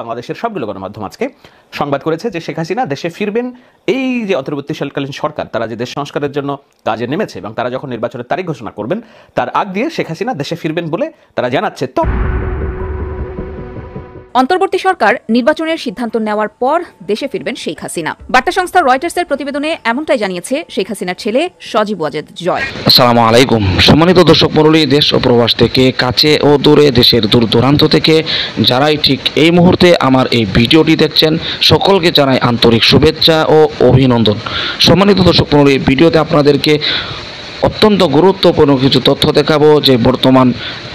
বাংলাদেশের সবগুলো গণমাধ্যম আজকে সংবাদ করেছে যে শেখ হাসিনা দেশে ফিরবেন। এই যে অন্তর্বর্তীকালীন সরকার তারা যে দেশ সংস্কারের জন্য কাজে নেমেছে এবং তারা যখন নির্বাচনের তারিখ ঘোষণা করবেন তার আগ দিয়ে শেখ হাসিনা দেশে ফিরবেন বলে তারা জানাচ্ছে। তো অন্তর্বর্তী সরকার নির্বাচনের সিদ্ধান্ত নেওয়ার পর দেশে ফিরবেন শেখ হাসিনা। বার্তা সংস্থা রয়টার্সের প্রতিবেদনে এমনটাই জানিয়েছে শেখ হাসিনার ছেলে সজীব ওয়াজেদ জয়। আসসালামু আলাইকুম সম্মানিত দর্শক মণ্ডলী, দেশ ও প্রবাস থেকে কাছে ও দূরে দেশের দূর দূরান্ত থেকে যারাই ঠিক এই মুহূর্তে আমার এই ভিডিওটি দেখছেন সকলকে জানাই আন্তরিক শুভেচ্ছা ও অভিনন্দন। সম্মানিত দর্শক মণ্ডলী, ভিডিওতে আপনাদেরকে অত্যন্ত গুরুত্বপূর্ণ কিছু তথ্য দেখাবো যে বর্তমান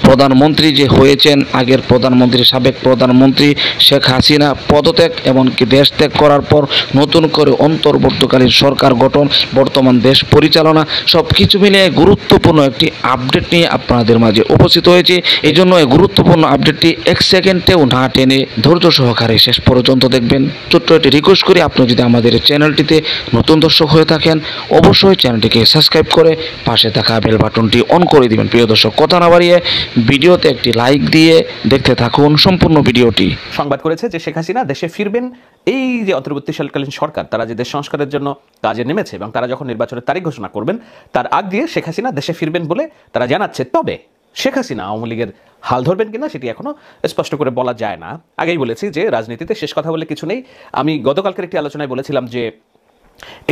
প্রধানমন্ত্রী যে হয়েছেন, আগের প্রধানমন্ত্রী সাবেক প্রধানমন্ত্রী শেখ হাসিনা পদত্যাগ এমনকি দেশ ত্যাগ করার পর নতুন করে অন্তর্বর্তীকালীন সরকার গঠন, বর্তমান দেশ পরিচালনা সব কিছু মিলিয়ে গুরুত্বপূর্ণ একটি আপডেট নিয়ে আপনাদের মাঝে উপস্থিত হয়েছে। এই জন্য এই গুরুত্বপূর্ণ আপডেটটি এক সেকেন্ডেও না টেনে ধৈর্য সহকারে শেষ পর্যন্ত দেখবেন। ছোট্ট একটি রিকোয়েস্ট করি, আপনি যদি আমাদের চ্যানেলটিতে নতুন দর্শক হয়ে থাকেন অবশ্যই চ্যানেলটিকে সাবস্ক্রাইব করে পাশে থাকা বেল বাটনটি অন করে দিবেন। প্রিয় দর্শক, কথা না বাড়িয়ে ভিডিওতে একটি লাইক দিয়ে দেখতে থাকুন সম্পূর্ণ ভিডিওটি। সংবাদ করেছে যে শেখ হাসিনা দেশে ফিরবেন। এই যে অন্তর্বর্তীকালীন সরকার তারা যে দেশ সংস্কারের জন্য কাজে নেমেছে এবং তারা যখন নির্বাচনের তারিখ ঘোষণা করবেন তার আগ দিয়ে শেখ হাসিনা দেশে ফিরবেন বলে তারা জানাচ্ছে। তবে শেখ হাসিনা আওয়ামী লীগের হাল ধরবেন কিনা সেটি এখনো স্পষ্ট করে বলা যায় না। আগেই বলেছি যে রাজনীতিতে শেষ কথা বলে কিছু নেই। আমি গতকালকের একটি আলোচনায় বলেছিলাম যে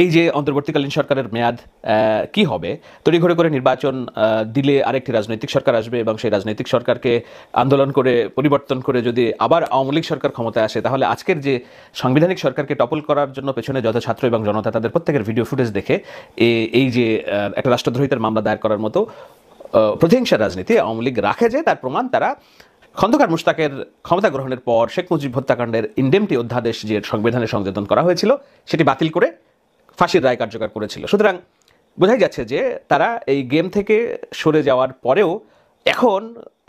এই যে অন্তর্বর্তীকালীন সরকারের মেয়াদ কি হবে, তড়িঘড়ি করে নির্বাচন দিলে আরেকটি রাজনৈতিক সরকার আসবে এবং সেই রাজনৈতিক সরকারকে আন্দোলন করে পরিবর্তন করে যদি আবার আওয়ামী লীগ সরকার ক্ষমতায় আসে তাহলে আজকের যে সাংবিধানিক সরকারকে টপল করার জন্য পেছনে যত ছাত্র এবং জনতা তাদের প্রত্যেকের ভিডিও ফুটেজ দেখে এই যে একটা রাষ্ট্রদ্রোহিতার মামলা দায়ের করার মতো প্রতিহিংসার রাজনীতি আওয়ামী লীগ রাখে, যে তার প্রমাণ তারা খন্দকার মুশতাকের ক্ষমতা গ্রহণের পর শেখ মুজিব হত্যাকাণ্ডের ইনডেমটি অধ্যাদেশ যে সংবিধানে সংযোজন করা হয়েছিল সেটি বাতিল করে ফাঁসির রায় কার্যকর করেছিল। সুতরাং বোঝাই যাচ্ছে যে তারা এই গেম থেকে সরে যাওয়ার পরেও এখন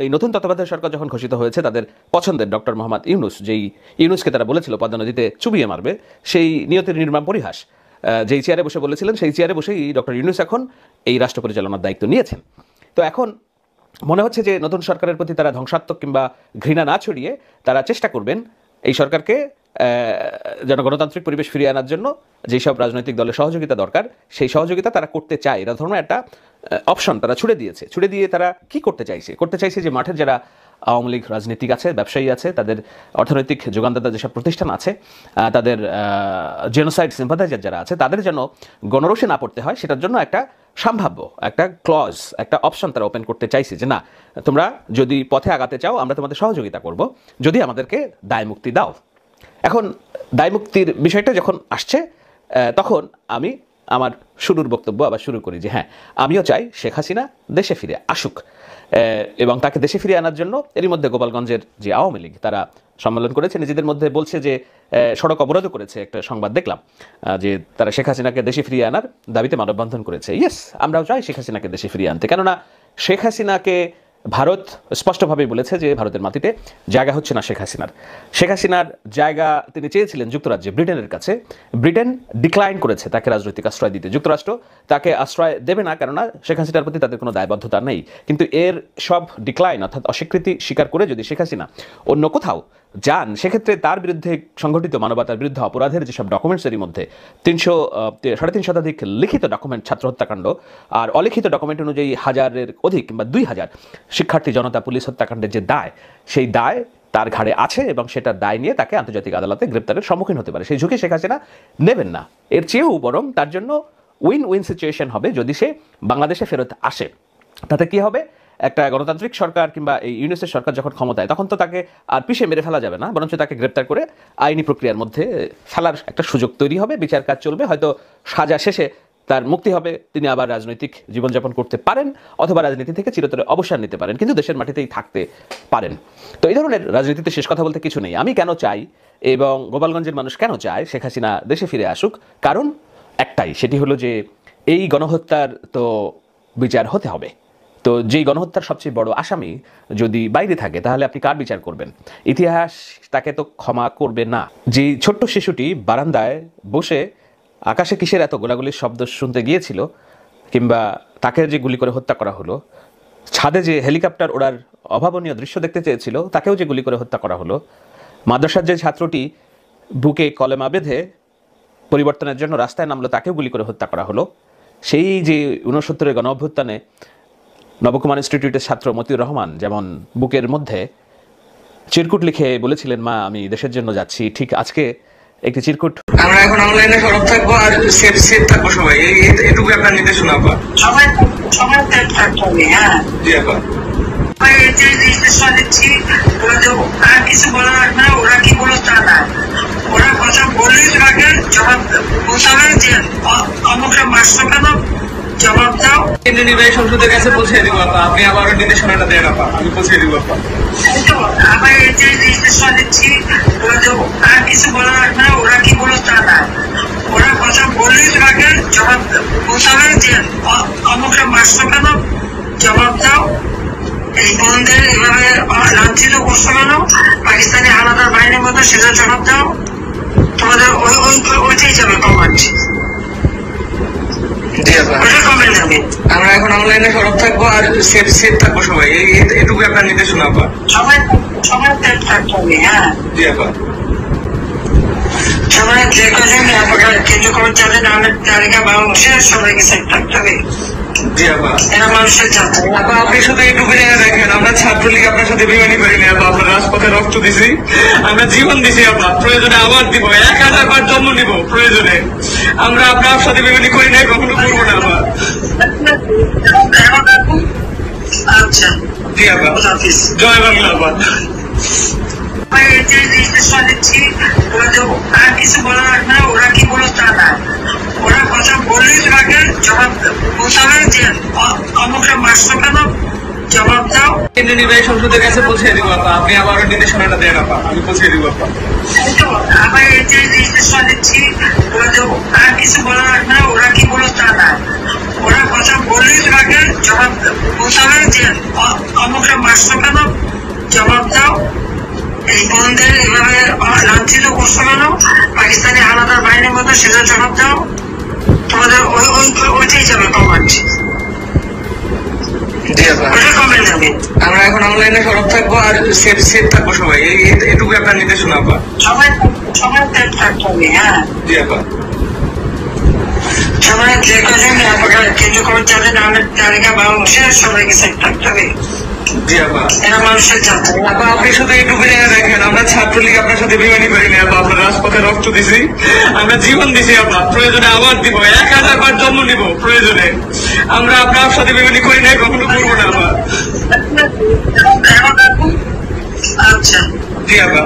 এই নতুন তত্ত্বাবধায়ক সরকার যখন ঘোষিত হয়েছে তাদের পছন্দের ডক্টর মোহাম্মদ ইউনূস, যেই ইউনূসকে তারা বলেছিল পদ্মা নদীতে চুবিয়ে মারবে, সেই নিয়তির নির্মম পরিহাস যেই চেয়ারে বসে বলেছিলেন সেই চেয়ারে বসেই ডক্টর ইউনূস এখন এই রাষ্ট্র পরিচালনার দায়িত্ব নিয়েছেন। তো এখন মনে হচ্ছে যে নতুন সরকারের প্রতি তারা ধ্বংসাত্মক কিংবা ঘৃণা না ছড়িয়ে তারা চেষ্টা করবেন এই সরকারকে যেন গণতান্ত্রিক পরিবেশ ফিরিয়ে আনার জন্য যেসব রাজনৈতিক দলের সহযোগিতা দরকার সেই সহযোগিতা তারা করতে চায়। এরা ধরনের একটা অপশন তারা ছুড়ে দিয়ে তারা কি করতে চাইছে যে মাঠের যারা আওয়ামী লীগ রাজনীতিক আছে, ব্যবসায়ী আছে, তাদের অর্থনৈতিক যোগানদাতা যেসব প্রতিষ্ঠান আছে, তাদের জেনোসাইড সিম্পাথাইজার যারা আছে, তাদের যেন গণরোষে না পড়তে হয় সেটার জন্য একটা সম্ভাব্য একটা ক্লজ, একটা অপশন তারা ওপেন করতে চাইছে যে না, তোমরা যদি পথে আগাতে চাও আমরা তোমাদের সহযোগিতা করব যদি আমাদেরকে দায় মুক্তি দাও। এখন দায় মুক্তির বিষয়টা যখন আসছে তখন আমি আমার শুরুর বক্তব্য আবার শুরু করি যে হ্যাঁ, আমিও চাই শেখ হাসিনা দেশে ফিরে আসুক এবং তাকে দেশে ফিরে আনার জন্য এরই মধ্যে গোপালগঞ্জের যে আওয়ামী লীগ তারা সম্মেলন করেছে, নিজেদের মধ্যে বলছে যে সড়ক অবরোধও করেছে। একটা সংবাদ দেখলাম যে তারা শেখ হাসিনাকে দেশে ফিরিয়ে আনার দাবিতে মানববন্ধন করেছে। ইয়েস, আমরাও চাই শেখ হাসিনাকে দেশে ফিরিয়ে আনতে, কেননা শেখ হাসিনাকে ভারত স্পষ্টভাবেই বলেছে যে ভারতের মাটিতে জায়গা হচ্ছে না শেখ হাসিনার জায়গা তিনি চেয়েছিলেন যুক্তরাজ্যে, ব্রিটেনের কাছে। ব্রিটেন ডিক্লাইন করেছে তাকে রাজনৈতিক আশ্রয় দিতে। যুক্তরাষ্ট্র তাকে আশ্রয় দেবে না, কেননা শেখ হাসিনার প্রতি তাদের কোনো দায়বদ্ধতা নেই। কিন্তু এর সব ডিক্লাইন অর্থাৎ অস্বীকৃতি স্বীকার করে যদি শেখ হাসিনা অন্য কোথাও যান সেক্ষেত্রে তার বিরুদ্ধে সংঘটিত মানবতার বিরুদ্ধে অপরাধের যেসব ডকুমেন্টসের মধ্যে 300 শতাধিক লিখিত ডকুমেন্ট ছাত্র হত্যাকাণ্ড আর অলিখিত ডকুমেন্ট অনুযায়ী 1000-এর অধিক কিংবা 2000 শিক্ষার্থী জনতা পুলিশ হত্যাকাণ্ডের যে দায়, সেই দায় তার ঘাড়ে আছে এবং সেটার দায় নিয়ে তাকে আন্তর্জাতিক আদালতে গ্রেপ্তারের সম্মুখীন হতে পারে। সেই ঝুঁকি শেখ হাসিনা নেবেন না। এর চেয়েও বরং তার জন্য উইন উইন সিচুয়েশন হবে যদি সে বাংলাদেশে ফেরত আসে। তাতে কি হবে, একটা গণতান্ত্রিক সরকার কিংবা এই ইউনিসের সরকার যখন ক্ষমতায় তখন তো তাকে আর পিছিয়ে মেরে ফেলা যাবে না, বরঞ্চ তাকে গ্রেপ্তার করে আইনি প্রক্রিয়ার মধ্যে ফেলার একটা সুযোগ তৈরি হবে, বিচার কাজ চলবে, হয়তো সাজা শেষে তার মুক্তি হবে, তিনি আবার রাজনৈতিক জীবনযাপন করতে পারেন অথবা রাজনীতি থেকে চিরতরে অবসর নিতে পারেন, কিন্তু দেশের মাটিতেই থাকতে পারেন। তো এই ধরনের রাজনীতিতে শেষ কথা বলতে কিছু নেই। আমি কেন চাই এবং গোপালগঞ্জের মানুষ কেন চায় শেখ হাসিনা দেশে ফিরে আসুক, কারণ একটাই, সেটি হলো যে এই গণহত্যার তো বিচার হতে হবে। তো যেই গণহত্যার সবচেয়ে বড় আসামি যদি বাইরে থাকে তাহলে আপনি কার বিচার করবেন? ইতিহাস তাকে তো ক্ষমা করবে না। যে ছোট্ট শিশুটি বারান্দায় বসে আকাশে কিসের এত গোলাগুলির শব্দ শুনতে গিয়েছিল, কিংবা তাকে যে গুলি করে হত্যা করা হলো, ছাদে যে হেলিকপ্টার ওড়ার অভাবনীয় দৃশ্য দেখতে চেয়েছিল তাকেও যে গুলি করে হত্যা করা হলো, মাদ্রাসার যে ছাত্রটি বুকে কলেমা বেঁধে পরিবর্তনের জন্য রাস্তায় নামলো, তাকেও গুলি করে হত্যা করা হলো। সেই যে 69-এর গণ অভ্যুত্থানে নবকুমার ইনস্টিটিউটের ছাত্র মতিউর রহমান যেমন বুকের মধ্যে চিরকুট লিখে বলেছিলেন, মা আমি দেশের জন্য যাচ্ছি, ঠিক আজকে একটি চিরকুট। আমরা এখন অনলাইনে সরব থাকবো আর সেফ থাকবো সবাই, এটুকু আপনার নির্দেশনা আপা। সবাই সেফ থাকতে হবে। হ্যাঁ জি আপা। আর কিছু বলা লাগবে না, ওরা কি বলো তা না, ওরা কথা বললেই তোমাকে জবাব বলতে হবে যে অমুকটা মাসটা কেন জবাব দাও। কেন্দ্রীয় নির্বাহী সংসদের কাছে পৌঁছে দিব আপা, আপনি আবার নির্দেশনাটা দেন আপা, আমি পৌঁছে দিব আপা। আবার এই যে নির্দেশনা দিচ্ছি, আর কিছু বলা লাগবে না, ওরা কি বলো তা না, ওরা কথা বললেই তোমাকে জবাব বলতে হবে যে অমুকটা মাসটা কেন জবাব দাও। এই বন্ধের এভাবে লাঞ্ছিত করছো কেন, পাকিস্তানি আলাদা বাহিনীর মতো সেটা জবাব দাও। তোমাদের ওইটাই যাবে কমান্ড। আমরা এখন অনলাইনে সরব থাকবো আর সেফ থাকবো সবাই, এটুকু আপনার নির্দেশনা আপা। সবাই সেফ থাকতে হবে। হ্যাঁ জি আপা। সবাই যে কজন কেন্দ্রীয় কর্মচারী নামের তালিকা বাংলাদেশে সবাইকে সেফ থাকতে হবে। জি আপা। এরা মানুষের ছাত্র আপা, আপনি শুধু এইটুকু জেনে রাখেন, আমরা ছাত্রলীগ আপনার সাথে বেমানি করিনি আপা, আমরা রাজপথে রক্ত দিছি, আমরা জীবন দিছি আপা, প্রয়োজনে আবার দিব, 1000 বার জন্ম নিব প্রয়োজনে, আমরা আপনার সাথে বেমানি করি নাই, কখনো করবো না আপা। আচ্ছা জি আপা, জয় বাংলা আপা। আর কিছু বলা লাগবে না, ওরা কি বলো তা না, ওরা কথা বললেই তোমাকে জবাব বলতে হবে যে অমুকটা মাসটা কেন জবাব দাও। কেন্দ্রীয় নির্বাহী সংসদের কাছে পৌঁছে দিব আপা, আপনি আবার নির্দেশনাটা দেন আপা, আমি পৌঁছে দিব আপা। আবার এই যে নির্দেশনা দিচ্ছি, আর কিছু বলা লাগবে না, ওরা কি বলো তা না, ওরা কথা বললেই তোমাকে জবাব বলতে হবে যে অমুকটা মাসটা কেন জবাব দাও। এই বন্ধের এভাবে লাঞ্ছিত করছো কেন, পাকিস্তানি আলাদা বাহিনীর মতো সেটা জবাব দাও। তোমাদের ওইটাই যাবে কমান্ড। আমরা এখন অনলাইনে সরব থাকবো আর সেফ থাকবো সবাই, এটুকু আপনার নির্দেশনা আপা। সবাই সেফ থাকতে হবে। হ্যাঁ জি আপা। সবাই যে কজন কেন্দ্রীয় কর্মচারী নামের তালিকা বাংলাদেশে সবাইকে সেফ থাকতে হবে। জি আপা। এরা মানুষের ছাত্র আপা, আপনি শুধু এইটুকু জেনে রাখেন, আমরা ছাত্রলীগ আপনার সাথে বেমানি করিনি আপা, আমরা রাজপথে রক্ত দিছি, আমরা জীবন দিছি আপা, প্রয়োজনে আবার দিব, 1000 বার জন্ম নিব প্রয়োজনে, আমরা আপনার সাথে বেমানি করি নাই, কখনো করবো না আপা। আচ্ছা জি আপা,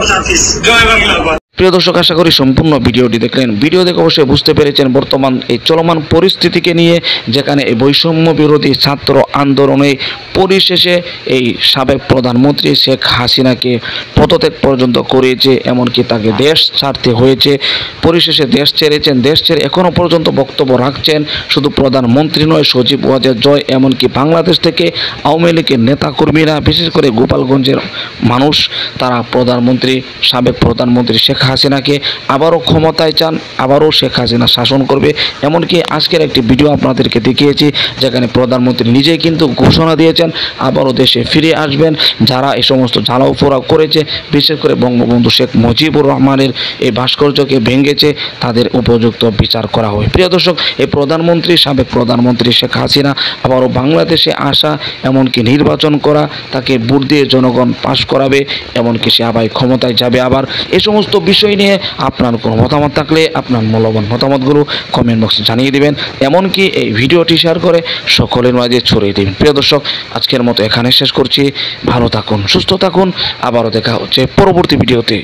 জয় বাংলা আপা। প্রিয় দর্শক, আশা করি সম্পূর্ণ ভিডিওটি দেখলেন। ভিডিও দেখে অবশ্যই বুঝতে পেরেছেন বর্তমান এই চলমান পরিস্থিতিকে নিয়ে, যেখানে এই বৈষম্য বিরোধী ছাত্র আন্দোলনে পরিশেষে এই সাবেক প্রধানমন্ত্রী শেখ হাসিনাকে পদত্যাগ পর্যন্ত করিয়েছে, এমনকি তাকে দেশ ছাড়তে হয়েছে। পরিশেষে দেশ ছেড়েছেন, দেশ ছেড়ে এখনও পর্যন্ত বক্তব্য রাখছেন শুধু প্রধানমন্ত্রী নয়, সজীব ওয়াজেদ জয়, এমনকি বাংলাদেশ থেকে আওয়ামী লীগের নেতাকর্মীরা, বিশেষ করে গোপালগঞ্জের মানুষ, তারা সাবেক প্রধানমন্ত্রী শেখ হাসিনাকে আবারও ক্ষমতায় চান, আবারও শেখ হাসিনা শাসন করবে। এমনকি আজকের একটি ভিডিও আপনাদেরকে দেখিয়েছি, যেখানে প্রধানমন্ত্রী নিজেই কিন্তু ঘোষণা দিয়েছেন আবারও দেশে ফিরে আসবেন। যারা এই সমস্ত জ্বালাওপোড়া করেছে, বিশেষ করে বঙ্গবন্ধু শেখ মুজিবুর রহমানের এই ভাস্কর্যকে ভেঙেছে, তাদের উপযুক্ত বিচার করা হয়। প্রিয় দর্শক, এই সাবেক প্রধানমন্ত্রী শেখ হাসিনা আবারও বাংলাদেশে আসা, এমনকি নির্বাচন করা, তাকে ভোট দিয়ে জনগণ পাশ করাবে, এমনকি সে আবার ক্ষমতায় যাবে। আবার এই সমস্ত বিষয় নিয়ে আপনার কোনো মতামত থাকলে আপনার মূল্যবান মতামতগুলো কমেন্ট বক্সে জানিয়ে দিবেন, এমনকি এই ভিডিওটি শেয়ার করে সকলের মাঝে ছড়িয়ে দিন। প্রিয় দর্শক, আজকের মতো এখানে শেষ করছি। ভালো থাকুন, সুস্থ থাকুন, আবারও দেখা হচ্ছে পরবর্তী ভিডিওতে।